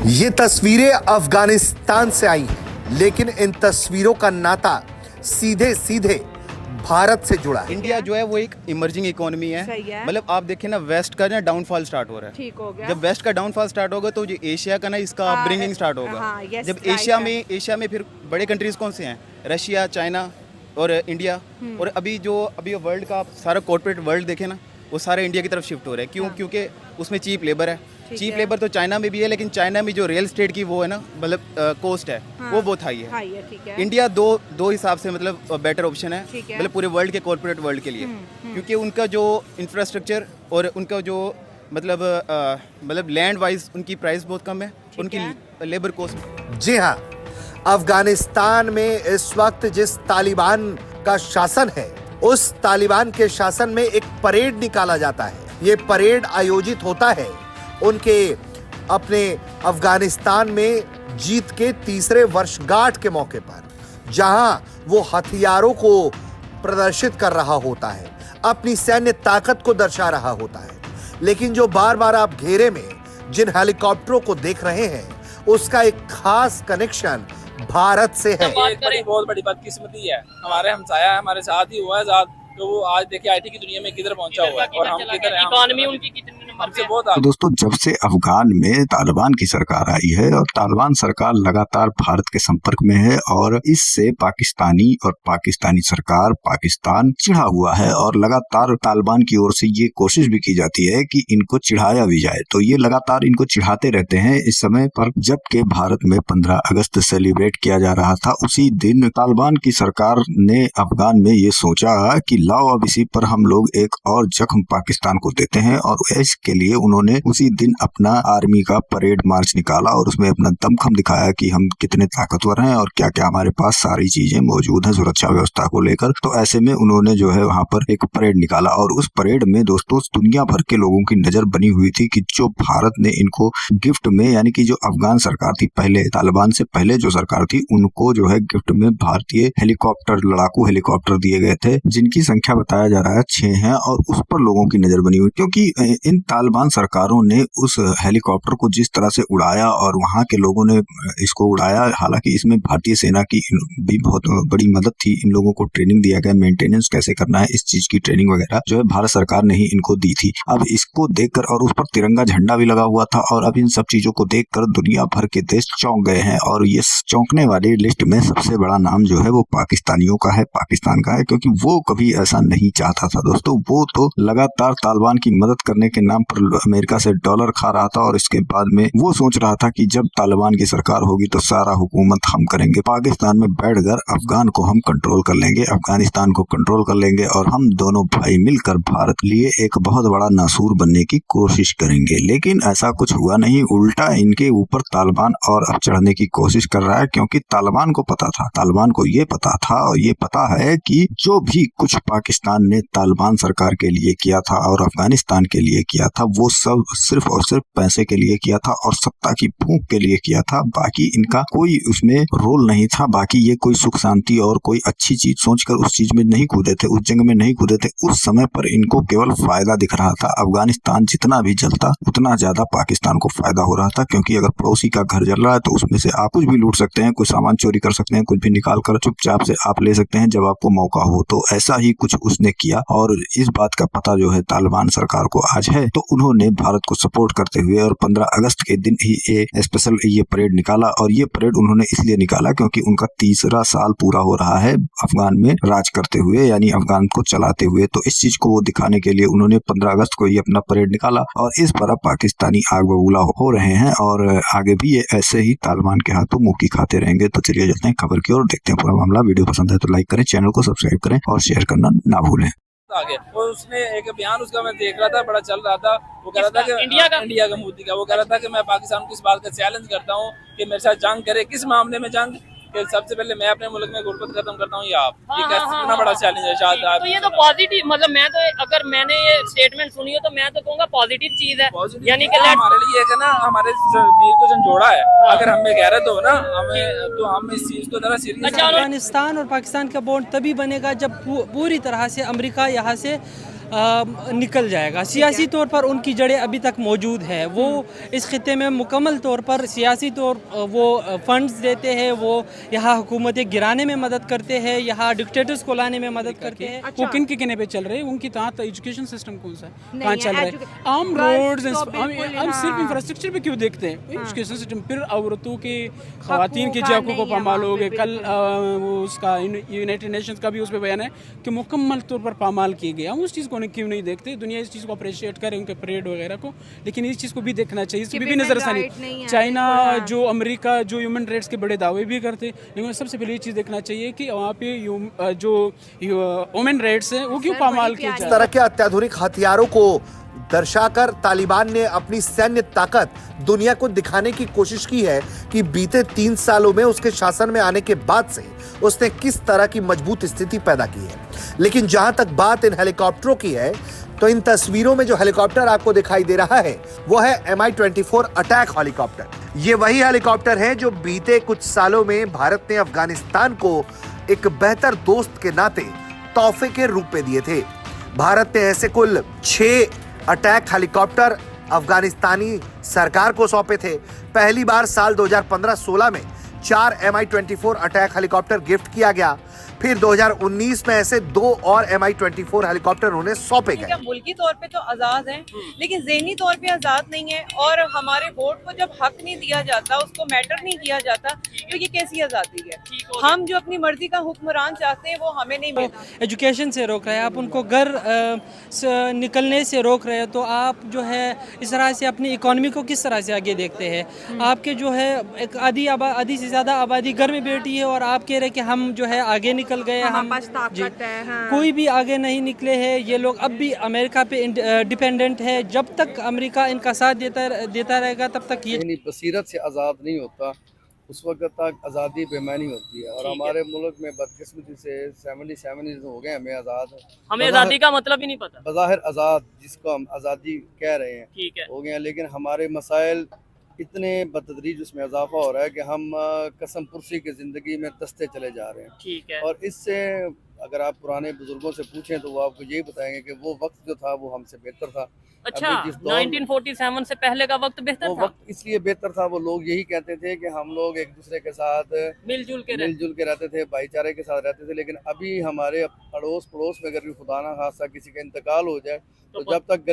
ये तस्वीरें अफगानिस्तान से आई हैं, लेकिन इन तस्वीरों का नाता सीधे सीधे भारत से जुड़ा है। इंडिया जो है वो एक इमर्जिंग इकोनॉमी है। मतलब आप देखें ना, वेस्ट का ना डाउनफॉल स्टार्ट हो रहा है। ठीक हो गया। जब वेस्ट का डाउनफॉल स्टार्ट होगा तो जो एशिया का ना इसका अपब्रिंगिंग स्टार्ट होगा। हाँ, yes, जब right एशिया में फिर बड़े कंट्रीज कौन से हैं? रशिया, चाइना और इंडिया। और अभी वर्ल्ड का आप सारा कॉर्पोरेट वर्ल्ड देखें ना, वो सारे इंडिया की तरफ शिफ्ट हो रहे हैं। क्यों? हाँ। क्योंकि उसमें चीप लेबर है। चीप है। लेबर तो चाइना में भी है, लेकिन चाइना में जो रियल स्टेट की वो है ना, मतलब कॉस्ट है, हाँ। वो बहुत हाई है। ठीक है। इंडिया दो हिसाब से मतलब बेटर ऑप्शन है, ठीक है। मतलब पूरे वर्ल्ड के कॉर्पोरेट वर्ल्ड के लिए। क्योंकि उनका जो इंफ्रास्ट्रक्चर और उनका जो मतलब लैंड वाइज उनकी प्राइस बहुत कम है, उनकी लेबर कॉस्ट। जी हाँ, अफगानिस्तान में इस वक्त जिस तालिबान का शासन है, उस तालिबान के शासन में एक परेड निकाला जाता है। ये परेड आयोजित होता है उनके अपने अफगानिस्तान में जीत के तीसरे वर्षगांठ के मौके पर, जहां वो हथियारों को प्रदर्शित कर रहा होता है, अपनी सैन्य ताकत को दर्शा रहा होता है। लेकिन जो बार बार आप घेरे में जिन हेलीकॉप्टरों को देख रहे हैं, उसका एक खास कनेक्शन भारत से है। बहुत बड़ी बदकिस्मती है, हमारे हमसाया है, हमारे साथ ही हुआ है साथ, तो वो आज देखिए आईटी की दुनिया में किधर पहुंचा हुआ है और हम किधर हैं। इकोनॉमी उनकी कितनी हमसे बहुत तो दोस्तों, जब से अफगान में तालिबान की सरकार आई है और तालिबान सरकार लगातार भारत के संपर्क में है, और इससे पाकिस्तानी सरकार पाकिस्तान चिढ़ा हुआ है, और लगातार तालिबान की ओर से ये कोशिश भी की जाती है कि इनको चिढ़ाया भी जाए। तो ये लगातार इनको चिढ़ाते रहते हैं। इस समय पर जबकि भारत में 15 अगस्त सेलिब्रेट किया जा रहा था, उसी दिन तालिबान की सरकार ने अफगान में ये सोचा कि लाओ अब इसी पर हम लोग एक और जख्म पाकिस्तान को देते हैं, और इसके लिए उन्होंने उसी दिन अपना आर्मी का परेड मार्च निकाला और उसमें अपना दमखम दिखाया कि हम कितने ताकतवर हैं और क्या क्या हमारे पास सारी चीजें मौजूद हैं सुरक्षा व्यवस्था को लेकर। तो ऐसे में उन्होंने जो है वहां पर एक परेड निकाला, और उस परेड में दोस्तों दुनिया भर के लोगों की नजर बनी हुई थी कि जो भारत ने इनको गिफ्ट में, यानी कि जो अफगान सरकार थी पहले, तालिबान से पहले जो सरकार थी, उनको जो है गिफ्ट में भारतीय हेलीकॉप्टर, लड़ाकू हेलीकॉप्टर दिए गए थे, जिनकी संख्या बताया जा रहा है 6 है, और उस पर लोगों की नजर बनी हुई, क्योंकि इन तालिबान सरकारों ने उस हेलीकॉप्टर को जिस तरह से उड़ाया और वहां के लोगों ने इसको उड़ाया, हालांकि इसमें भारतीय सेना की भी बहुत बड़ी मदद थी। इन लोगों को ट्रेनिंग दिया गया, मेंटेनेंस कैसे करना है, इस चीज की ट्रेनिंग वगैरह जो है भारत सरकार ने ही इनको दी थी। अब इसको देखकर, और उस पर तिरंगा झंडा भी लगा हुआ था, और अब इन सब चीजों को देखकर दुनिया भर के देश चौंक गए हैं। और ये चौंकने वाली लिस्ट में सबसे बड़ा नाम जो है वो पाकिस्तानियों का है, पाकिस्तान का है, क्योंकि वो कभी ऐसा नहीं चाहता था दोस्तों। वो तो लगातार तालिबान की मदद करने के नाम पर अमेरिका से डॉलर खा रहा था, और इसके बाद में वो सोच रहा था कि जब तालिबान की सरकार होगी तो सारा हुकूमत हम करेंगे, पाकिस्तान में बैठकर अफगान को हम कंट्रोल कर लेंगे, अफगानिस्तान को कंट्रोल कर लेंगे, और हम दोनों भाई मिलकर भारत लिए एक बहुत बड़ा नासूर बनने की कोशिश करेंगे। लेकिन ऐसा कुछ हुआ नहीं, उल्टा इनके ऊपर तालिबान और अब चढ़ने की कोशिश कर रहा है, क्योंकि तालिबान को पता था, तालिबान को ये पता था, और ये पता है कि जो भी कुछ पाकिस्तान ने तालिबान सरकार के लिए किया था और अफगानिस्तान के लिए किया था, वो सब सिर्फ और सिर्फ पैसे के लिए किया था और सत्ता की भूख के लिए किया था। बाकी इनका कोई उसमें रोल नहीं था। बाकी ये कोई सुख शांति और कोई अच्छी चीज सोचकर उस चीज में नहीं कूदे थे, उस जंग में नहीं कूदे थे। उस समय पर इनको केवल फायदा दिख रहा था। अफगानिस्तान जितना भी जलता उतना ज्यादा पाकिस्तान को फायदा हो रहा था, क्योंकि अगर पड़ोसी का घर जल रहा है तो उसमें से आप कुछ भी लूट सकते हैं, कुछ सामान चोरी कर सकते हैं, कुछ भी निकाल कर चुपचाप से आप ले सकते हैं जब आपको मौका हो। तो ऐसा ही कुछ उसने किया, और इस बात का पता जो है तालिबान सरकार को आज है, तो उन्होंने भारत को सपोर्ट करते हुए और 15 अगस्त के दिन ही स्पेशल ये परेड निकाला। और ये परेड उन्होंने इसलिए निकाला क्योंकि उनका तीसरा साल पूरा हो रहा है अफगान में राज करते हुए, यानी अफगान को चलाते हुए। तो इस चीज को वो दिखाने के लिए उन्होंने 15 अगस्त को ये अपना परेड निकाला, और इस पर अब पाकिस्तानी आग बबूला हो रहे हैं, और आगे भी ये ऐसे ही तालिबान के हाथों मुंह की खाते रहेंगे। तो चलिए चलते हैं खबर की ओर, देखते हैं पूरा मामला। वीडियो पसंद है तो लाइक करें, चैनल को सब्सक्राइब करें और शेयर करना ना भूलें। आगे और उसने एक बयान उसका मैं देख रहा था, बड़ा चल रहा था। वो कह रहा था कि इंडिया का मोदी का, वो कह रहा था कि मैं पाकिस्तान को इस बात का चैलेंज करता हूँ कि मेरे साथ जंग करे। किस मामले में जंग? कि सबसे पहले मैं अपने मुल्क में गुर्बत खत्म करता हूँ, या आप? ये कितना बड़ा चैलेंज है शायद। तो ये तो पॉजिटिव, मतलब मैं तो, अगर मैंने ये स्टेटमेंट सुनी हो तो मैं तो कहूँगा पॉजिटिव चीज है, यानी कि हमारे लिए है ना, हमारे वीर को झंझोड़ा है। अगर हमें गैरत हो ना हमें, तो हम इस चीज को जरा सीरियस। अफगानिस्तान और पाकिस्तान का बॉन्ड तभी बनेगा जब पूरी तरह से अमेरिका यहाँ से निकल जाएगा। सियासी तौर पर उनकी जड़ें अभी तक मौजूद है। वो इस खित्ते में मुकम्मल तौर पर सियासी तौर वो फंड्स देते हैं, वो यहाँ हुकूमतें गिराने में मदद करते हैं, यहाँ डिक्टेटर्स को लाने में मदद करते हैं। वो किन के कहने पे चल रहे हैं? उनकी तहत एजुकेशन सिस्टम कौन सा है, कहाँ चल रहा है? आम रोड्स, हम सिर्फ इंफ्रास्ट्रक्चर पे क्यों देखते हैं? एजुकेशन सिस्टम, फिर औरतों के, खवातीन के हकों को पामाल हो गए। कल वो उसका यूनाइटेड नेशंस का भी उस पर बयान है कि मुकम्मल तौर पर पामाल किए गए। हम उस चीज़ को क्यों नहीं देखते? दुनिया इस चीज़ को अप्रिशिएट करे, उनके परेड वगैरह को, लेकिन इस चीज़ को भी देखना चाहिए। इसकी भी नज़रसानी, चाइना जो अमेरिका जो ह्यूमन राइट्स के बड़े दावे भी करते, लेकिन सबसे पहले ये चीज़ देखना चाहिए कि वहाँ पे जो ह्यूमन राइट्स हैं वो क्यों पामाल किए जाए। इस तरह के अत्याधुनिक हथियारों को दर्शाकर तालिबान ने अपनी सैन्य ताकत दुनिया को दिखाने की कोशिश की है कि बीते 3 सालों में उसके शासन में आने के बाद से उसने किस तरह की मजबूत स्थिति पैदा की है। लेकिन जहां तक बात इन हेलीकॉप्टरों की है, तो इन तस्वीरों में जो हेलीकॉप्टर आपको दिखाई दे रहा है वो है MI-24 अटैक हेलीकॉप्टर। ये वही हेलीकॉप्टर है जो बीते कुछ सालों में भारत ने अफगानिस्तान को एक बेहतर दोस्त के नाते तोहफे के रूप में दिए थे। भारत ने ऐसे कुल 6 अटैक हेलीकॉप्टर अफगानिस्तानी सरकार को सौंपे थे। पहली बार साल 2015-16 में 4 MI-24 अटैक हेलीकॉप्टर गिफ्ट किया गया। फिर 2019 में ऐसे 2 और MI-24 हेलीकॉप्टर उन्हें सौंपे गए। मुल्की तौर पे तो आजाद हैं, लेकिन ज़हनी तौर पे आजाद नहीं है। और हमारे वोट को जब हक नहीं दिया जाता, उसको मैटर नहीं किया जाता, तो ये कैसी आज़ादी है? हम जो अपनी मर्जी का हुक्मरान चाहते हैं वो हमें नहीं मिलता। एजुकेशन से रोक रहे हैं आप, उनको घर निकलने से रोक रहे हैं, तो आप जो है इस तरह से अपनी इकोनॉमी को किस तरह से आगे देखते हैं? आपके जो है एक आधी से ज़्यादा आबादी घर में बैठी है और आप कह रहे हैं कि हम जो है आगे निकल गए, हम कोई भी आगे नहीं निकले हैं। ये लोग अब भी अमेरिका पे डिपेंडेंट है। जब तक अमेरिका इनका साथ देता रहेगा तब तक ये बसीरत से आज़ाद नहीं होता, उस वक्त तक आज़ादी बेमानी होती है। और हमारे मुल्क में बदकिस्मती से 77 हो गए हमें आज़ाद, हमें आज़ादी का मतलब ही नहीं पता। बज़ाहिर आज़ाद जिसको हम आज़ादी कह रहे हैं, ठीक है, हो गए हैं, लेकिन हमारे मसाइल इतने बतदरीज उसमें इजाफा हो रहा है कि हम कसम पुरसी की ज़िंदगी में दस्ते चले जा रहे हैं। ठीक है। और इससे अगर आप पुराने बुजुर्गों से पूछें तो वो आपको यही बताएंगे कि वो वक्त जो था वो हमसे बेहतर था। अच्छा, 1947 से पहले का वक्त बेहतर था? वक्त इसलिए बेहतर था, वो लोग यही कहते थे कि हम लोग एक दूसरे के साथ मिलजुल के रहते थे, भाईचारे के साथ रहते थे। लेकिन अभी हमारे अड़ोस पड़ोस में अगर खुदा ना खासा किसी का इंतकाल हो जाए, तो जब तक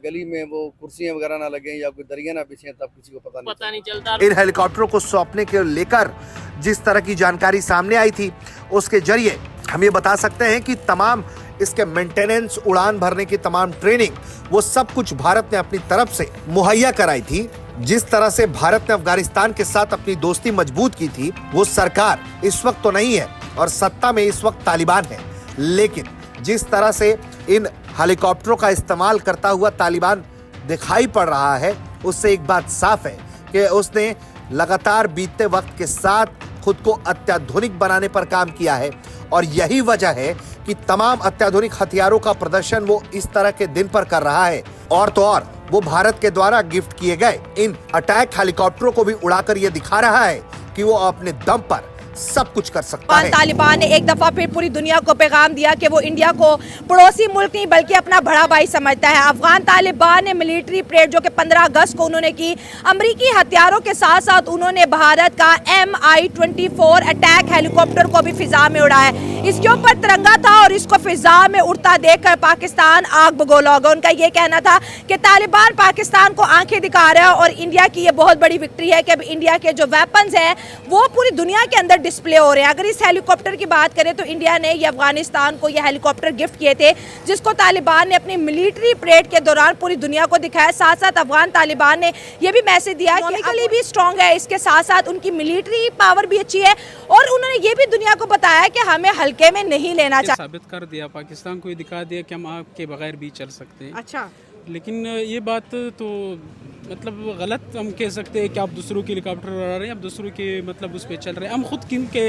गली में वो कुर्सियां वगैरह ना लगे या कोई दरिया ना बिछे, तब किसी को पता नहीं चलता। इन हेलीकॉप्टरों को सौंपने के लेकर जिस तरह की जानकारी सामने आई थी, उसके जरिए हम ये बता सकते हैं कि तमाम इसके मेंटेनेंस, उड़ान भरने की तमाम ट्रेनिंग, वो सब कुछ भारत ने अपनी तरफ से मुहैया कराई थी। जिस तरह से भारत ने अफगानिस्तान के साथ अपनी दोस्ती मजबूत की थी, वो सरकार इस वक्त तो नहीं है और सत्ता में इस वक्त तालिबान है, लेकिन जिस तरह से इन हेलीकॉप्टरों का इस्तेमाल करता हुआ तालिबान दिखाई पड़ रहा है, उससे एक बात साफ है कि उसने लगातार बीतते वक्त के साथ खुद को अत्याधुनिक बनाने पर काम किया है। और यही वजह है कि तमाम अत्याधुनिक हथियारों का प्रदर्शन वो इस तरह के दिन पर कर रहा है। और तो और वो भारत के द्वारा गिफ्ट किए गए इन अटैक हेलीकॉप्टरों को भी उड़ाकर ये दिखा रहा है कि वो अपने दम पर सब कुछ कर सकता है। तालिबान ने एक दफा फिर पूरी दुनिया को पैगाम दिया कि वो इंडिया को पड़ोसी मुल्क नहीं बल्कि अपना बड़ा भाई समझता है। अफगान तालिबान ने मिलिट्री परेड जो कि 15 अगस्त को उन्होंने की, अमेरिकी हथियारों के साथ साथ उन्होंने भारत का MI-24 अटैक हेलीकॉप्टर को भी फिजा में उड़ाया। इसके ऊपर तिरंगा था और इसको फिजा में उड़ता देखकर पाकिस्तान आग बगोला होगा। उनका ये कहना था कि तालिबान पाकिस्तान को आंखें दिखा रहा है और इंडिया की ये बहुत बड़ी विक्ट्री है कि अब इंडिया के जो वेपन्स हैं वो पूरी दुनिया के अंदर डिस्प्ले हो रहे हैं। अगर इस हेलीकॉप्टर की बात करें तो इंडिया ने ये अफगानिस्तान को ये हेलीकॉप्टर गिफ्ट किए थे, जिसको तालिबान ने अपनी मिलिट्री परेड के दौरान पूरी दुनिया को दिखाया। साथ साथ अफगान तालिबान ने यह भी मैसेज दिया कि इकोनॉमिकली भी स्ट्रॉन्ग है, इसके साथ साथ उनकी मिलिट्री पावर भी अच्छी है और उन्होंने ये भी दुनिया को बताया कि हमें हल्के में नहीं लेना चाहिए। साबित कर दिया, पाकिस्तान को ये दिखा दिया कि हम आपके बगैर भी चल सकते हैं। अच्छा, लेकिन ये बात तो मतलब गलत हम कह सकते हैं कि आप दूसरों के हेलीकॉप्टर उड़ा रहे हैं, आप दूसरों के मतलब उस पे चल रहे हैं। हम खुद किन के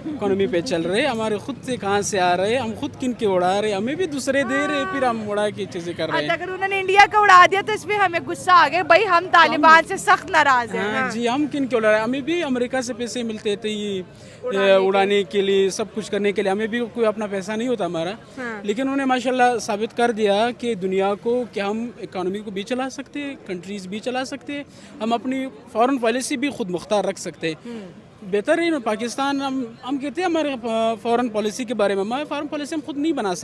इकोनॉमी पे चल रहे हैं, हमारे खुद से कहाँ से आ रहे हैं, हम खुद किन के उड़ा रहे हैं, हमें भी दूसरे दे रहे हैं, फिर हम उड़ा के चीज़ें कर रहे हैं। अगर उन्होंने इंडिया का उड़ा दिया तो इसमें हमें गुस्सा आ गया, भाई हम तालिबान से सख्त नाराज हैं। हाँ जी, हम किन के उड़ा रहे हैं, हमें भी अमेरिका से पैसे मिलते थे ये उड़ाने के लिए, सब कुछ करने के लिए, हमें भी कोई अपना पैसा नहीं होता हमारा। लेकिन उन्होंने माशाल्लाह साबित कर दिया कि दुनिया को कि हम इकोनॉमी को भी चला सकते हैं, कंट्रीज भी चला सकते हैं, हम अपनी फॉरेन पॉलिसी भी खुद मुख्तार रख सकते हैं। बेहतर है पाकिस्तान, हम कहते हैं हमारे फॉरेन पॉलिसी के बारे में, हमारे फॉरेन पॉलिसी हम खुद नहीं बना सकते।